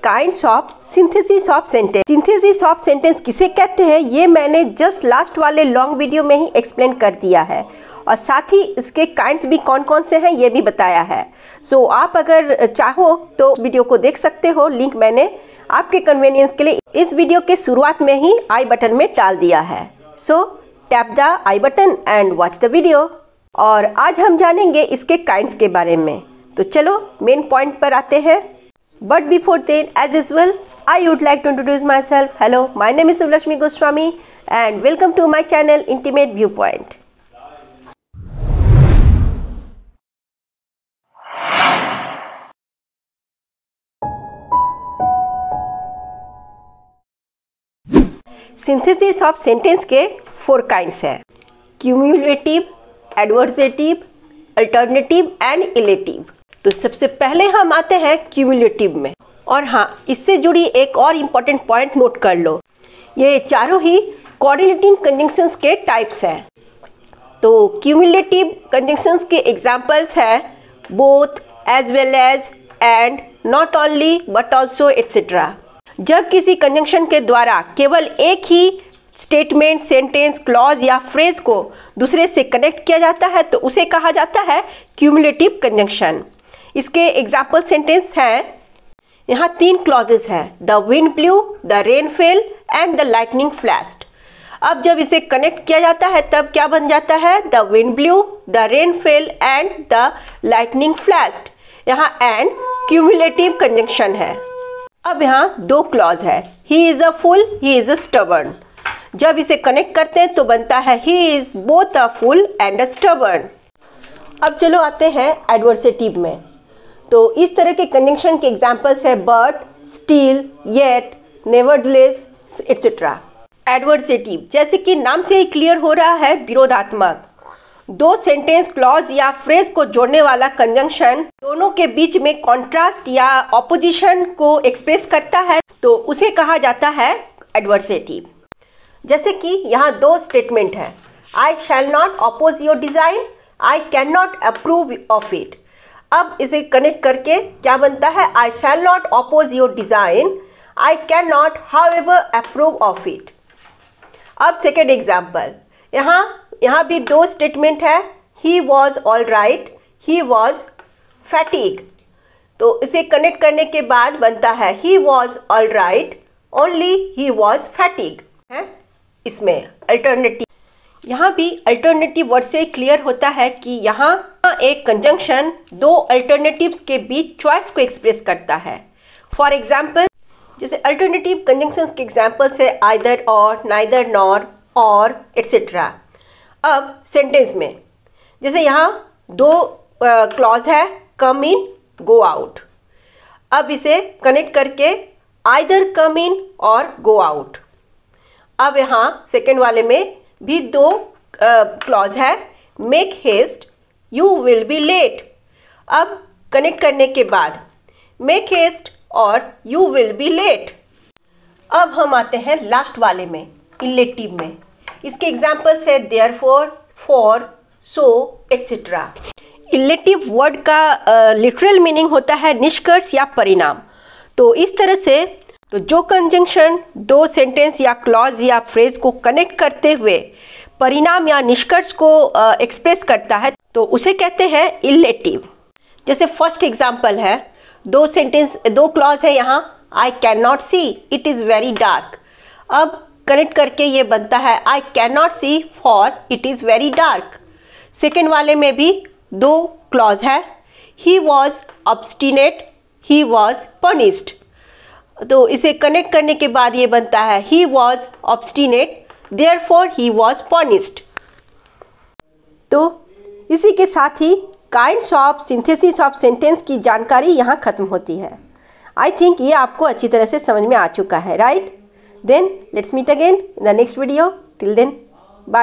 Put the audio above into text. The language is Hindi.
Kinds of synthesis of sentence. Synthesis of sentence किसे कहते हैं ये मैंने जस्ट लास्ट वाले लॉन्ग वीडियो में ही एक्सप्लेन कर दिया है और साथ ही इसके काइंड्स भी कौन कौन से हैं ये भी बताया है। सो आप अगर चाहो तो वीडियो को देख सकते हो, लिंक मैंने आपके कन्वीनियंस के लिए इस वीडियो के शुरुआत में ही आई बटन में डाल दिया है। So tap the I button and watch the video. और आज हम जानेंगे इसके काइंड्स के बारे में। तो चलो मेन पॉइंट पर आते हैं। But before then as usual I would like to introduce my self. Hello, my name is Shivalakshmi Goswami and welcome to my channel intimate view point. Synthesis of sentence के 4 काइंड्स हैं: cumulative, adversative, alternative and illative. तो सबसे पहले हम आते हैं क्यूमुलेटिव में। और हाँ, इससे जुड़ी एक और इम्पॉर्टेंट पॉइंट नोट कर लो, ये चारों ही कोऑर्डिनेटिंग कंजंक्शंस के टाइप्स हैं। तो क्यूमुलेटिव कंजंक्शंस के एग्जांपल्स हैं both, as well as, and, not only but also etcetera. जब किसी कंजंक्शन के द्वारा केवल एक ही स्टेटमेंट, सेंटेंस, क्लॉज या फ्रेज को दूसरे से कनेक्ट किया जाता है तो उसे कहा जाता है क्यूमुलेटिव कंजंक्शन। इसके एग्जाम्पल सेंटेंस हैं, यहाँ 3 क्लॉजेस हैं, the wind blew, the rain fell and the lightning flashed. अब जब इसे कनेक्ट किया जाता है तब क्या बन जाता है? The wind blew, the rain fell and the lightning flashed. यहाँ एंड क्यूमुलेटिव कंजंक्शन है। अब यहाँ 2 क्लॉज है, he is a fool, he is a stubborn. जब इसे कनेक्ट करते हैं तो बनता है he is both a fool and a stubborn. अब चलो आते हैं एडवर्सेटिव में। तो इस तरह के कंजंक्शन के एग्जांपल्स है but, still, yet, nevertheless etcetera. Adversative जैसे कि नाम से ही क्लियर हो रहा है, विरोधात्मक। 2 सेंटेंस, क्लॉज या फ्रेज को जोड़ने वाला कंजंक्शन दोनों के बीच में कॉन्ट्रास्ट या ऑपोजिशन को एक्सप्रेस करता है तो उसे कहा जाता है एडवर्सेटिव। जैसे कि यहाँ 2 स्टेटमेंट है, I shall not oppose your design, I can not approve of it. अब इसे कनेक्ट करके क्या बनता है? I shall not oppose your design, I can not however approve of it. अब सेकेंड एग्जाम्पल, यहाँ भी 2 स्टेटमेंट है, he was all right, he was fatigue. तो इसे कनेक्ट करने के बाद बनता है he was all right, only he was fatigue है। इसमें अल्टरनेटिव, यहाँ भी अल्टरनेटिव वर्ड से क्लियर होता है कि यहाँ एक कंजंक्शन 2 अल्टरनेटिव्स के बीच चॉइस को एक्सप्रेस करता है। फॉर एग्जाम्पल, जैसे अल्टरनेटिव कंजंक्शंस के एग्जाम्पल्स है आइदर और, नाइदर नॉर, और एटसेट्रा। अब सेंटेंस में जैसे यहाँ 2 क्लॉज है, कम इन, गो आउट। अब इसे कनेक्ट करके आइदर कम इन और गो आउट। अब यहाँ सेकेंड वाले में भी 2 क्लॉज है, make haste, you will be late. अब कनेक्ट करने के बाद मेक हेस्ट और यू विल बी लेट। अब हम आते हैं लास्ट वाले में, इलेटिव में। इसके एग्जाम्पल्स है therefore, for, so etcetera. Illative word का लिटरल मीनिंग होता है निष्कर्ष या परिणाम। तो इस तरह से तो जो कंजंक्शन 2 सेंटेंस या क्लॉज या फ्रेज को कनेक्ट करते हुए परिणाम या निष्कर्ष को एक्सप्रेस करता है तो उसे कहते हैं इलेटिव। जैसे फर्स्ट एग्जाम्पल है, 2 क्लॉज है यहाँ, I can not see, it is very dark. अब कनेक्ट करके ये बनता है I can not see for it is very dark. Second वाले में भी 2 क्लॉज है, he was obstinate, he was punished. तो इसे कनेक्ट करने के बाद ये बनता है he was obstinate, therefore he was punished. तो इसी के साथ ही kinds of synthesis of sentence की जानकारी यहाँ खत्म होती है। आई थिंक ये आपको अच्छी तरह से समझ में आ चुका है, right? Then let's meet again in the next video. Till then, bye.